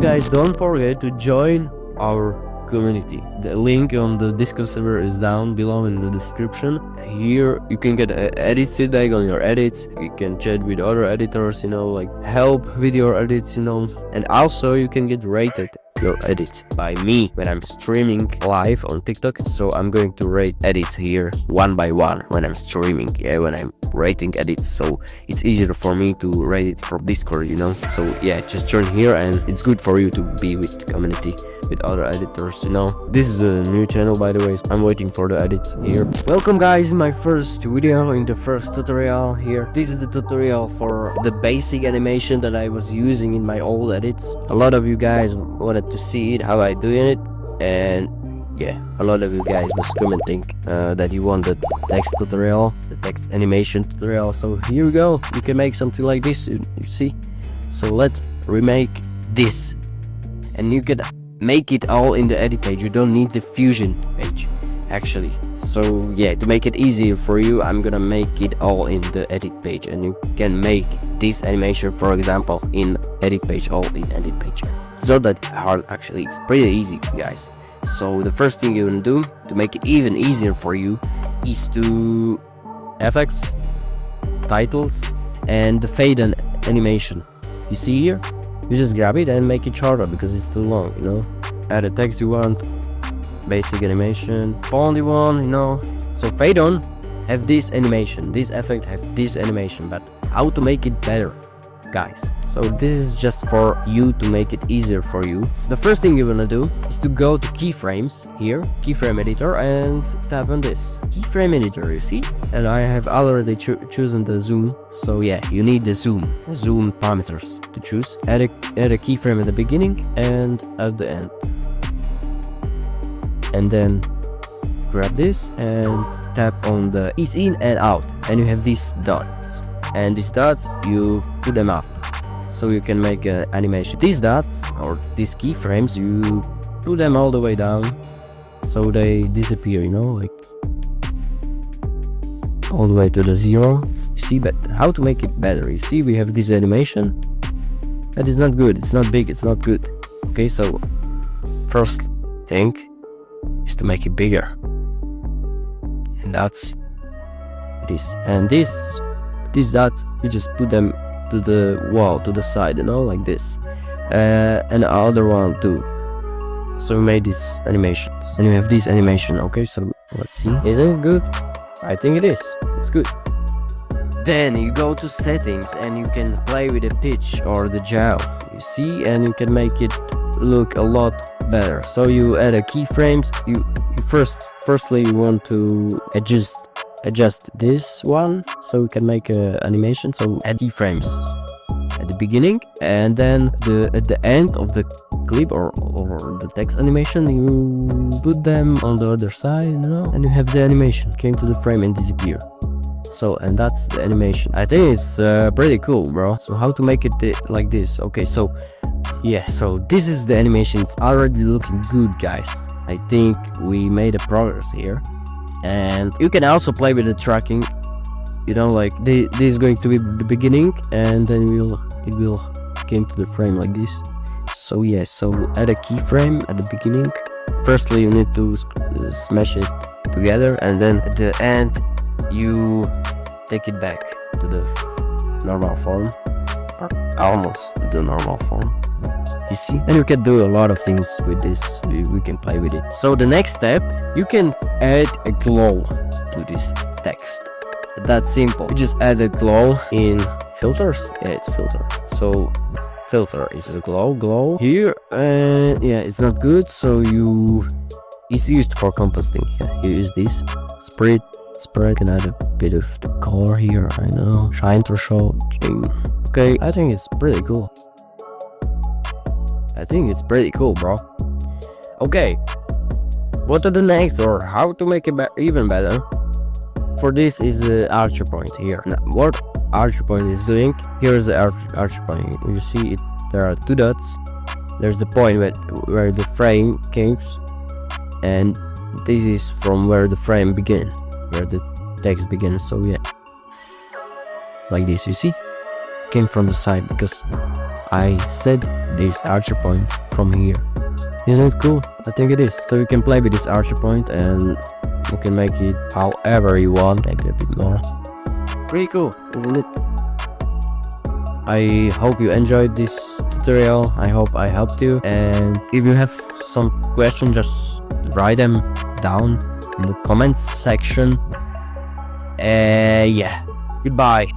guys don't forget to join our community. The link on the Discord server is down below in the description. Here you can get edit feedback on your edits. You can chat with other editors, like help with your edits, and also you can get rated your edits by me when I'm streaming live on TikTok. So I'm going to rate edits here one by one when I'm streaming, when I'm rating edits, so it's easier for me to rate it from Discord, so yeah, just join here, and it's good for you to be with the community, with other editors. This is a new channel, by the way, so I'm waiting for the edits here. Welcome guys in my first video, in the first tutorial here. This is the tutorial for the basic animation that I was using in my old edits. A lot of you guys wanted to see it, how I doing it, and yeah, a lot of you guys was commenting that you want the text tutorial, the text animation tutorial. So here we go. You can make something like this, you see. So let's remake this, and you can make it all in the edit page. You don't need the fusion page actually. So yeah, to make it easier for you, I'm gonna make it all in the edit page, and you can make this animation, for example, in edit page, all in edit page. It's not that hard actually, it's pretty easy, guys. So the first thing you're gonna do to make it even easier for you is to effects, titles, and the fade and animation. You see here, you just grab it and make it shorter because it's too long, add the text you want, basic animation, font you want, so fade on have this animation, this effect have this animation, but how to make it better, guys? So this is just for you to make it easier for you. The first thing you're gonna do is to go to keyframes here, keyframe editor, and tap on this keyframe editor, you see? And I have already chosen the zoom, so yeah, you need the zoom parameters to choose. Add a keyframe at the beginning and at the end, and then grab this and tap on the ease in and out, and you have these dots, and these dots you put them up so you can make an animation. These dots or these keyframes, you put them all the way down so they disappear, like all the way to the 0. You see, but how to make it better? You see, we have this animation that is not good, it's not big, it's not good. Okay, so first thing is to make it bigger, and that's this. And these dots, you just put them to the wall, to the side, like this, and the other one too. So we made these animations, and you have this animation. Okay, so let's see, isn't it good? I think it is, it's good. Then you go to settings, and you can play with the pitch or the jaw, you see, and you can make it look a lot better. So you add a keyframes. You firstly you want to adjust this one so we can make a animation. So add keyframes at the beginning, and then at the end of the clip or the text animation, you put them on the other side, and you have the animation came to the frame and disappear. So, and that's the animation. I think it's pretty cool, bro. So how to make it like this? Okay, so yeah, so this is the animation. It's already looking good, guys. I think we made a progress here. And you can also play with the tracking, like this is going to be the beginning, and then it will came to the frame like this. So yeah, so add a keyframe at the beginning. Firstly you need to smash it together, and then at the end you take it back to the normal form, or almost the normal form, you see. And you can do a lot of things with this, we can play with it. So the next step, you can add a glow to this text. That's simple. You just add a glow in filters. Yeah, it's filter. So filter is a glow here, and yeah, it's not good, so it's used for compositing. Yeah, you use this spread, can add a bit of the color here, I know, shine threshold. Okay, I think it's pretty cool. Bro. Okay, what are the next, or how to make it even better? For this is the archer point here. Now, what archer point is doing, here's the archer point. You see it, there are two dots. There's the point where the frame came, and this is from where the frame begins, where the text begins. So yeah, like this, you see. came from the side, because I set this archer point from here. Isn't it cool? I think it is. So you can play with this archer point and you can make it however you want, maybe a bit more. Pretty cool, isn't it? I hope you enjoyed this tutorial. I hope I helped you, and if you have some questions, just write them down in the comments section. Yeah, goodbye.